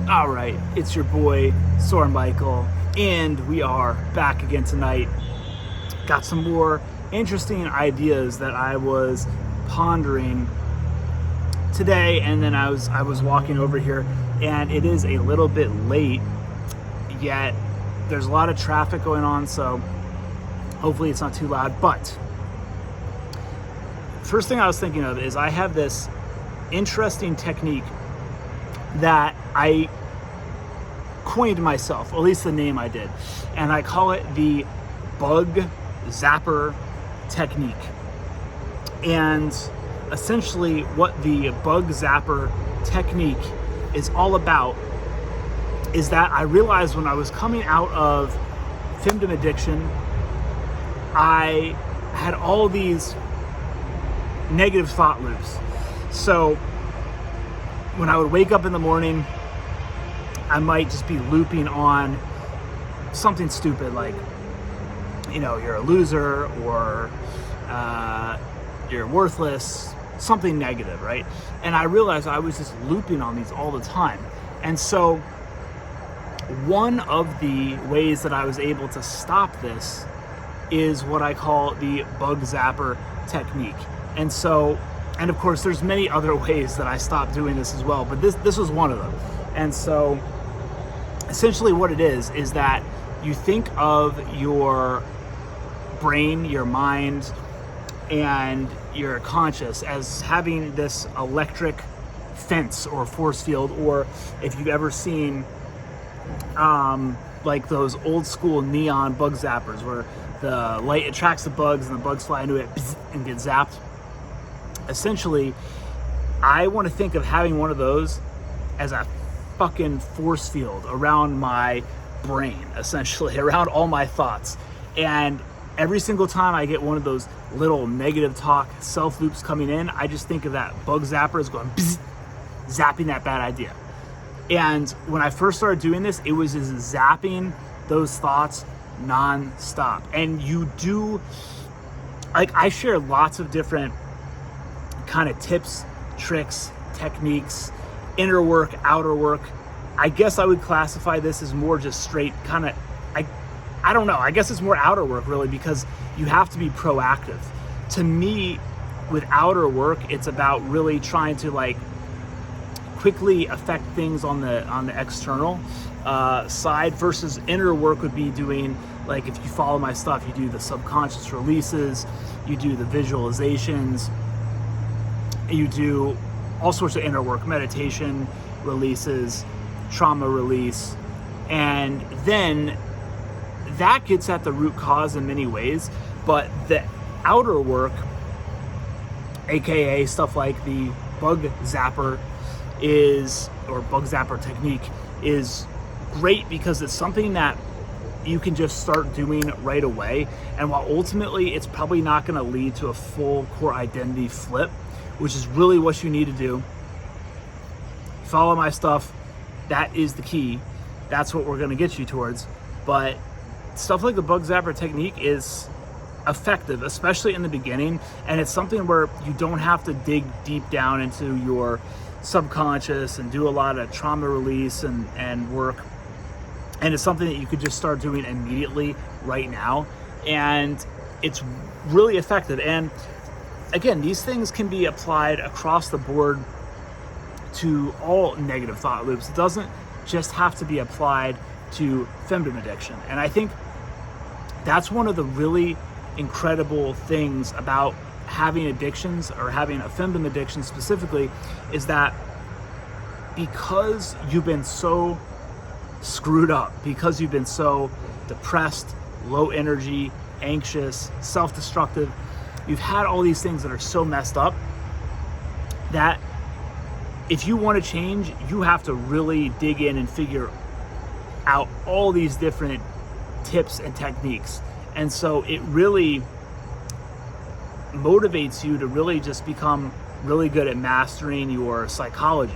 All right, it's your boy Soren Michael, and we are back again tonight. Got some more interesting ideas that I was pondering today, and then I was walking over here, and it is a little bit late, yet there's a lot of traffic going on, so hopefully it's not too loud. But first thing I was thinking of is I have this interesting technique that I coined myself, at least the name I did, and I call it the bug zapper technique. And essentially what the bug zapper technique is all about is that I realized when I was coming out of Femdom addiction, I had all these negative thought loops. So when I would wake up in the morning, I might just be looping on something stupid like, you're a loser, or you're worthless, something negative, right? And I realized I was just looping on these all the time. And so one of the ways that I was able to stop this is what I call the bug zapper technique. And of course, there's many other ways that I stopped doing this as well, but this was one of them. And so essentially what it is that you think of your brain, your mind, and your conscious as having this electric fence or force field, or if you've ever seen like those old school neon bug zappers where the light attracts the bugs and the bugs fly into it and get zapped. Essentially, I want to think of having one of those as a fucking force field around my brain, essentially, around all my thoughts. And every single time I get one of those little negative talk self loops coming in, I just think of that bug zapper as going bzz, zapping that bad idea. And when I first started doing this, it was just zapping those thoughts non-stop. And I share lots of different kind of tips, tricks, techniques, inner work, outer work. I guess I would classify this as more just straight kind of, I don't know, I guess it's more outer work really, because you have to be proactive. To me, with outer work, it's about really trying to quickly affect things on the external side, versus inner work would be doing, like, if you follow my stuff, you do the subconscious releases, you do the visualizations, you do all sorts of inner work, meditation releases, trauma release, and then that gets at the root cause in many ways. But the outer work, aka stuff like the bug zapper bug zapper technique, is great because it's something that you can just start doing right away. And while ultimately it's probably not going to lead to a full core identity flip, which is really what you need to do, follow my stuff. That is the key. That's what we're going to get you towards. But stuff like the bug zapper technique is effective, especially in the beginning. And it's something where you don't have to dig deep down into your subconscious and do a lot of trauma release and work. And it's something that you could just start doing immediately right now. And it's really effective. And again, these things can be applied across the board to all negative thought loops. It doesn't just have to be applied to Femdom addiction. And I think that's one of the really incredible things about having addictions, or having a Femdom addiction specifically, is that because you've been so screwed up, because you've been so depressed, low energy, anxious, self-destructive, you've had all these things that are so messed up that if you want to change, you have to really dig in and figure out all these different tips and techniques. And so it really motivates you to really just become really good at mastering your psychology,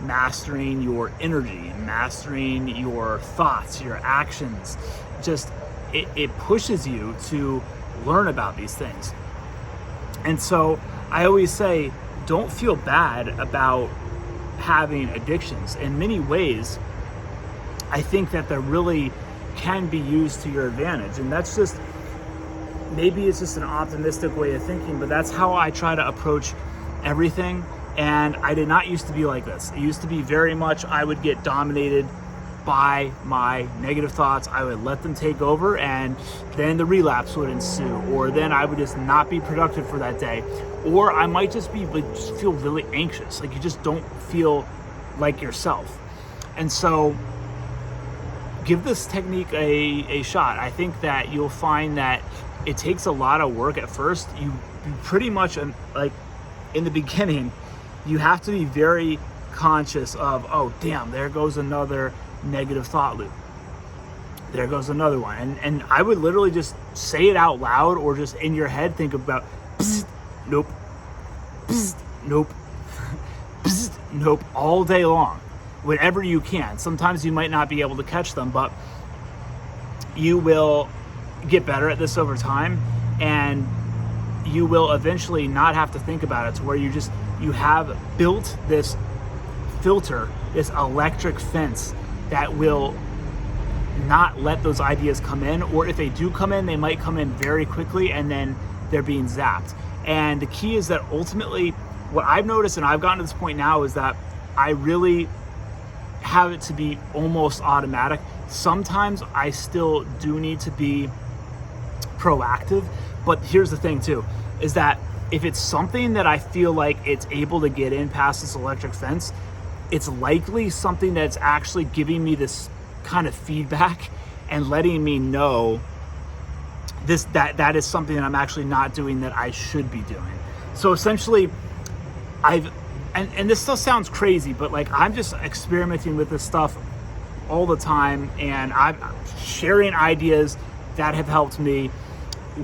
mastering your energy, mastering your thoughts, your actions. Just it pushes you to learn about these things. And so I always say, don't feel bad about having addictions. In many ways, I think that they really can be used to your advantage. And that's just, maybe it's just an optimistic way of thinking, but that's how I try to approach everything. And I did not used to be like this. It used to be very much, I would get dominated by my negative thoughts. I would let them take over, and then the relapse would ensue, or then I would just not be productive for that day, or I might just be like, just feel really anxious, like you just don't feel like yourself. And so give this technique a shot. I think that you'll find that it takes a lot of work at first. You pretty much, like in the beginning, you have to be very conscious of, oh damn, there goes another negative thought loop. There goes another one. And I would literally just say it out loud, or just in your head think about, psst, nope, psst, nope, psst, nope, all day long, whenever you can. Sometimes you might not be able to catch them, but you will get better at this over time, and you will eventually not have to think about it, to where you have built this filter, this electric fence that will not let those ideas come in, or if they do come in, they might come in very quickly and then they're being zapped. And the key is that ultimately, what I've noticed, and I've gotten to this point now, is that I really have it to be almost automatic. Sometimes I still do need to be proactive, but here's the thing too, is that if it's something that I feel like it's able to get in past this electric fence, it's likely something that's actually giving me this kind of feedback and letting me know that is something that I'm actually not doing that I should be doing. So essentially, and this still sounds crazy, but like I'm just experimenting with this stuff all the time, and I'm sharing ideas that have helped me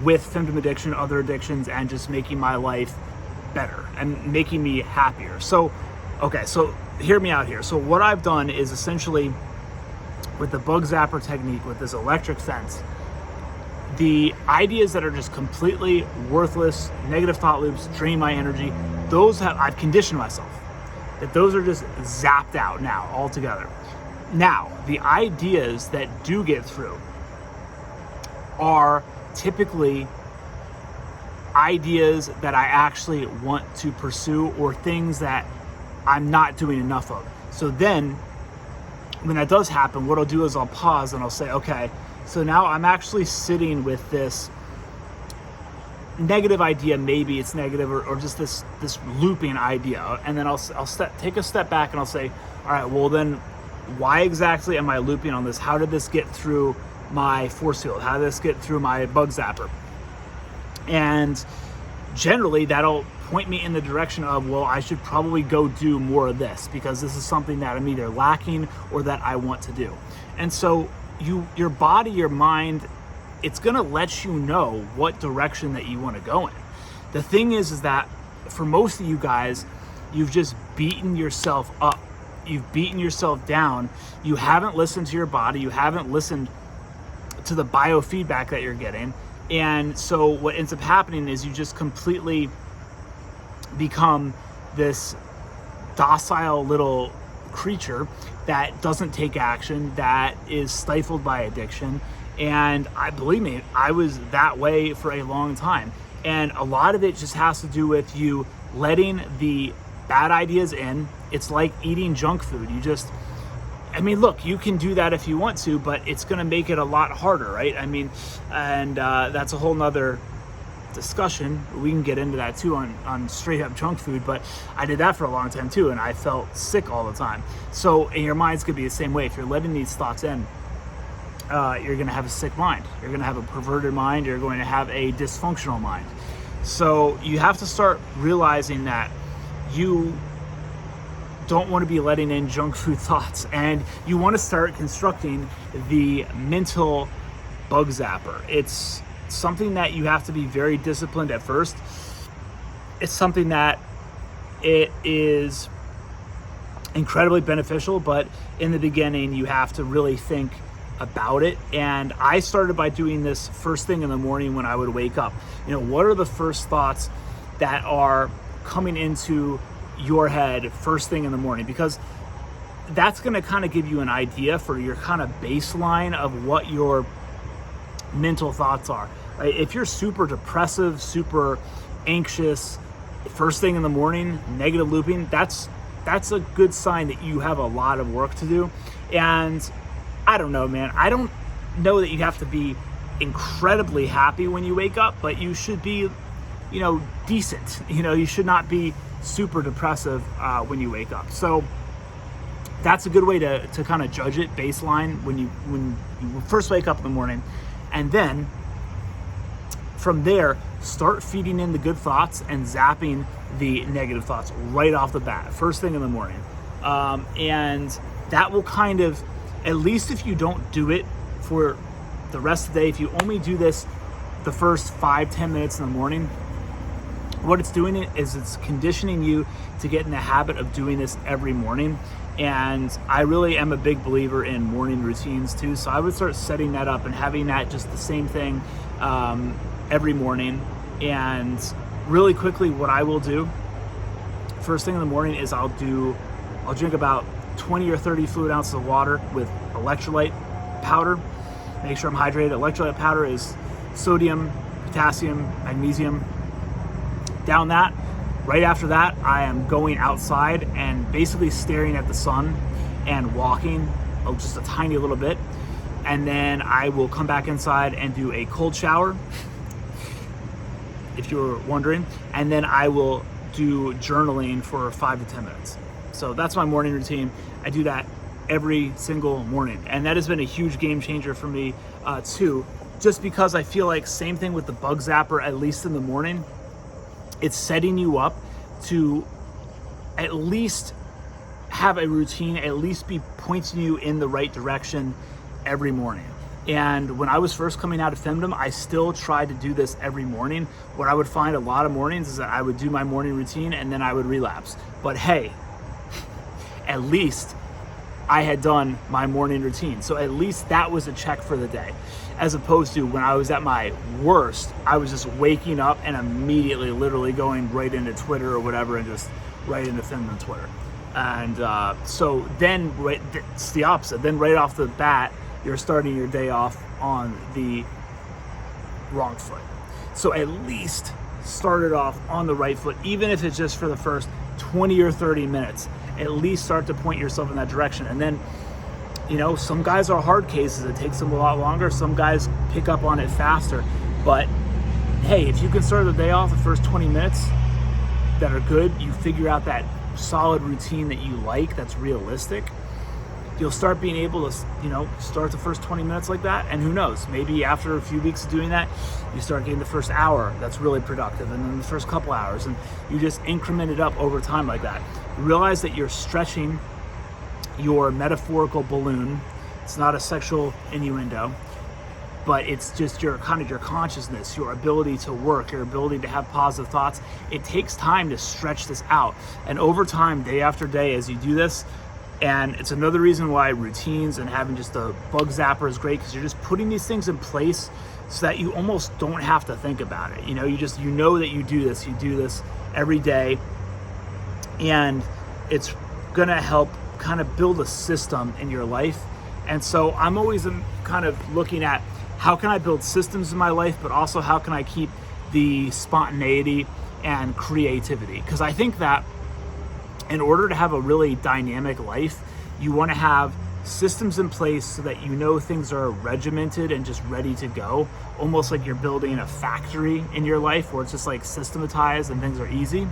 with Femdom addiction, other addictions, and just making my life better and making me happier. So, okay, so hear me out here. So what I've done is essentially, with the bug zapper technique, with this electric fence, the ideas that are just completely worthless, negative thought loops, drain my energy, I've conditioned myself that those are just zapped out now altogether. Now, the ideas that do get through are typically ideas that I actually want to pursue, or things that I'm not doing enough of. So then when that does happen, what I'll do is I'll pause and I'll say, okay, so now I'm actually sitting with this negative idea, maybe it's negative, or just this looping idea, and then I'll take a step back and I'll say, all right, well then, why exactly am I looping on this? How did this get through my force field? How did this get through my bug zapper? And generally that'll point me in the direction of, well, I should probably go do more of this, because this is something that I'm either lacking or that I want to do. And so your body, your mind, it's gonna let you know what direction that you want to go in. The thing is that for most of you guys, you've just beaten yourself up. You've beaten yourself down. You haven't listened to your body. You haven't listened to the biofeedback that you're getting. And so what ends up happening is you just completely become this docile little creature that doesn't take action, that is stifled by addiction. And believe me, I was that way for a long time. And a lot of it just has to do with you letting the bad ideas in. It's like eating junk food. Look, you can do that if you want to, but it's going to make it a lot harder, right? That's a whole nother discussion. We can get into that too on straight up junk food, but I did that for a long time too, and I felt sick all the time. So, and your mind's going to be the same way. If you're letting these thoughts in, you're going to have a sick mind. You're going to have a perverted mind. You're going to have a dysfunctional mind. So you have to start realizing that you don't want to be letting in junk food thoughts, and you want to start constructing the mental bug zapper. It's something that you have to be very disciplined at first. It's something that it is incredibly beneficial, but in the beginning you have to really think about it. And I started by doing this first thing in the morning when I would wake up. What are the first thoughts that are coming into your head first thing in the morning, because that's going to kind of give you an idea for your kind of baseline of what your mental thoughts are, right? If you're super depressive, super anxious, first thing in the morning, negative looping, that's a good sign that you have a lot of work to do. And I don't know, man. I don't know that you have to be incredibly happy when you wake up, but you should be, decent. You should not be super depressive when you wake up. So that's a good way to kind of judge it, baseline, when you first wake up in the morning. And then from there, start feeding in the good thoughts and zapping the negative thoughts right off the bat, first thing in the morning. And that will kind of, at least if you don't do it for the rest of the day, if you only do this the first 5-10 minutes in the morning, what it's doing is it's conditioning you to get in the habit of doing this every morning. And I really am a big believer in morning routines too. So I would start setting that up and having that just the same thing every morning. And really quickly, what I will do first thing in the morning is I'll drink about 20 or 30 fluid ounces of water with electrolyte powder. Make sure I'm hydrated. Electrolyte powder is sodium, potassium, magnesium. Down that. Right after that, I am going outside and basically staring at the sun and walking just a tiny little bit. And then I will come back inside and do a cold shower, if you were wondering. And then I will do journaling for 5 to 10 minutes. So that's my morning routine. I do that every single morning. And that has been a huge game changer for me too, just because I feel like same thing with the bug zapper, at least in the morning, it's setting you up to at least have a routine, at least be pointing you in the right direction every morning. And when I was first coming out of Femdom, I still tried to do this every morning. What I would find a lot of mornings is that I would do my morning routine and then I would relapse. But hey, at least I had done my morning routine. So at least that was a check for the day. As opposed to when I was at my worst, I was just waking up and immediately literally going right into Twitter or whatever and just right into Femdom Twitter. And so then it's the opposite. Then right off the bat, you're starting your day off on the wrong foot. So at least start it off on the right foot, even if it's just for the first 20 or 30 minutes. At least start to point yourself in that direction. And then, some guys are hard cases. It takes them a lot longer. Some guys pick up on it faster. But hey, if you can start the day off the first 20 minutes that are good, you figure out that solid routine that you like, that's realistic, you'll start being able to, start the first 20 minutes like that. And who knows, maybe after a few weeks of doing that, you start getting the first hour that's really productive, and then the first couple hours, and you just increment it up over time like that. You realize that you're stretching your metaphorical balloon. It's not a sexual innuendo, but it's just your consciousness, your ability to work, your ability to have positive thoughts. It takes time to stretch this out. And over time, day after day, as you do this, and it's another reason why routines and having just a bug zapper is great, because you're just putting these things in place so that you almost don't have to think about it. You know that you do this every day, and it's gonna help kind of build a system in your life. And so I'm always kind of looking at how can I build systems in my life, but also how can I keep the spontaneity and creativity? Because I think that in order to have a really dynamic life, you want to have systems in place so that things are regimented and just ready to go, almost like you're building a factory in your life where it's just like systematized and things are easy.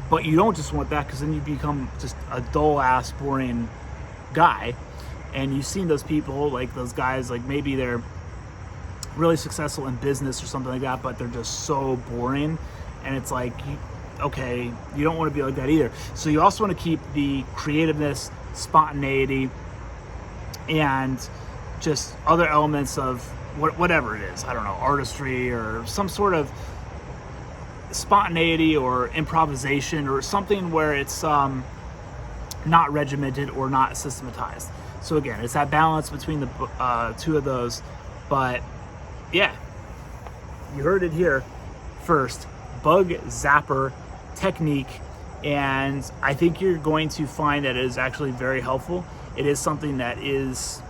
But you don't just want that, because then you become just a dull ass boring guy. And you've seen those people, like those guys, like maybe they're really successful in business or something like that, but they're just so boring. And it's like, okay, you don't want to be like that either. So you also want to keep the creativeness, spontaneity, and just other elements of whatever it is. I don't know, artistry or some sort of spontaneity or improvisation or something where it's not regimented or not systematized. So again, it's that balance between the two of those. But yeah, you heard it here first. Bug zapper technique And I think you're going to find that it is actually very helpful. It is something that is,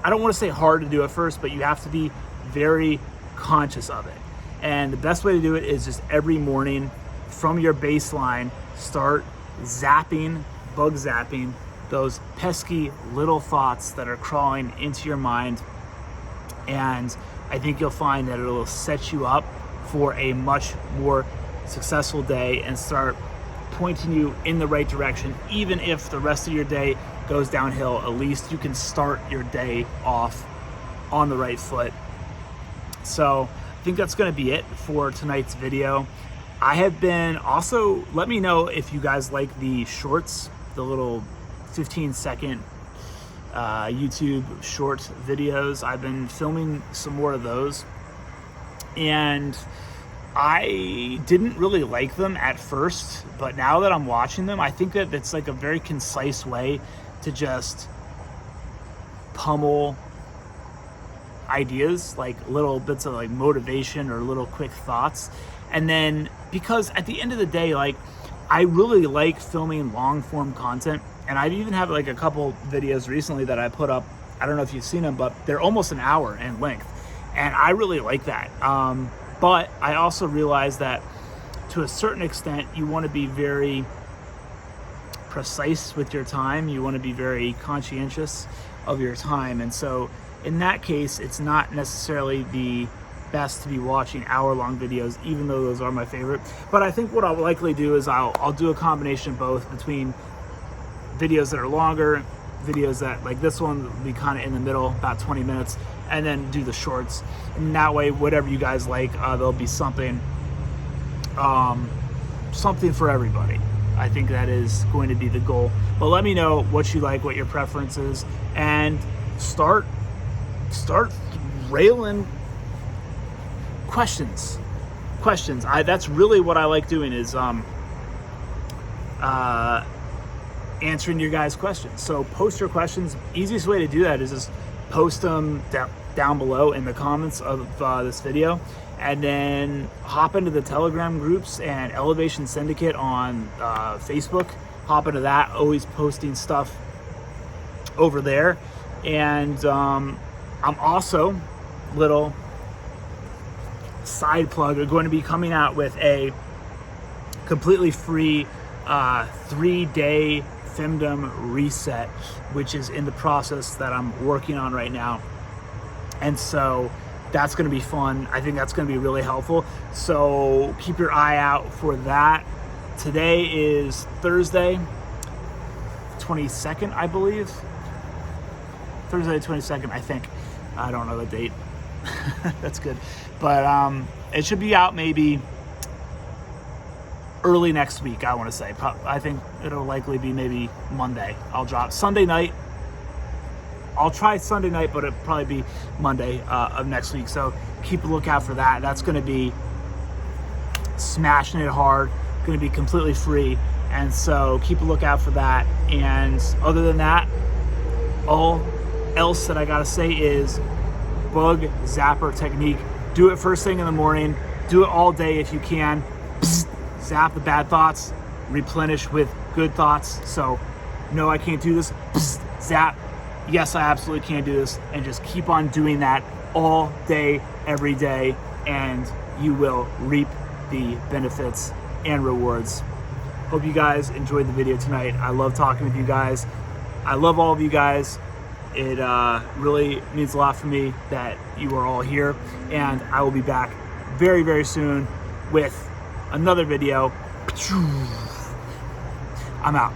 I don't want to say hard to do at first, but you have to be very conscious of it. And the best way to do it is just every morning from your baseline, start zapping, bug zapping, those pesky little thoughts that are crawling into your mind. And I think you'll find that it'll set you up for a much more successful day and start pointing you in the right direction. Even if the rest of your day goes downhill, at least you can start your day off on the right foot. So I think that's going to be it for tonight's video. I have been also, let me know if you guys like the shorts, the little 15-second YouTube short videos. I've been filming some more of those, and I didn't really like them at first, but now that I'm watching them, I think that it's like a very concise way to just pummel ideas, like little bits of like motivation or little quick thoughts. And then, because at the end of the day, like, I really like filming long form content, and I even have like a couple videos recently that I put up. I don't know if you've seen them, but they're almost an hour in length, and I really like that. But I also realize that to a certain extent, you want to be very precise with your time. You want to be very conscientious of your time. And so in that case, it's not necessarily the best to be watching hour-long videos, even though those are my favorite. But I think what I'll likely do is I'll do a combination of both, between videos that are longer, videos that, like this one, will be kind of in the middle, about 20 minutes, and then do the shorts. And that way, whatever you guys like, there'll be something for everybody. I think that is going to be the goal. But let me know what you like, what your preference is, and start railing questions. That's really what I like doing, is answering your guys' questions. So post your questions. Easiest way to do that is just post them down below in the comments of this video, and then hop into the Telegram groups and Elevation Syndicate on Facebook. Hop into that, always posting stuff over there. And I'm also, little side plug, are going to be coming out with a completely free 3-day Femdom reset, which is in the process that I'm working on right now. And so that's going to be fun. I think that's going to be really helpful. So keep your eye out for that. Today is Thursday, 22nd, I believe. Thursday, 22nd, I think. I don't know the date. That's good. But it should be out maybe early next week, I want to say. I think it'll likely be maybe Monday. I'll drop Sunday night. I'll try Sunday night, but it'll probably be Monday of next week. So keep a lookout for that. That's going to be smashing it hard. Going to be completely free. And so keep a lookout for that. And other than that, all else that I got to say is bug zapper technique. Do it first thing in the morning. Do it all day if you can. Psst, zap the bad thoughts. Replenish with good thoughts. So, no, I can't do this. Psst, zap. Yes, I absolutely can do this. And just keep on doing that all day, every day, and you will reap the benefits and rewards. Hope you guys enjoyed the video tonight. I love talking with you guys. I love all of you guys. It really means a lot for me that you are all here, and I will be back very, very soon with another video. I'm out.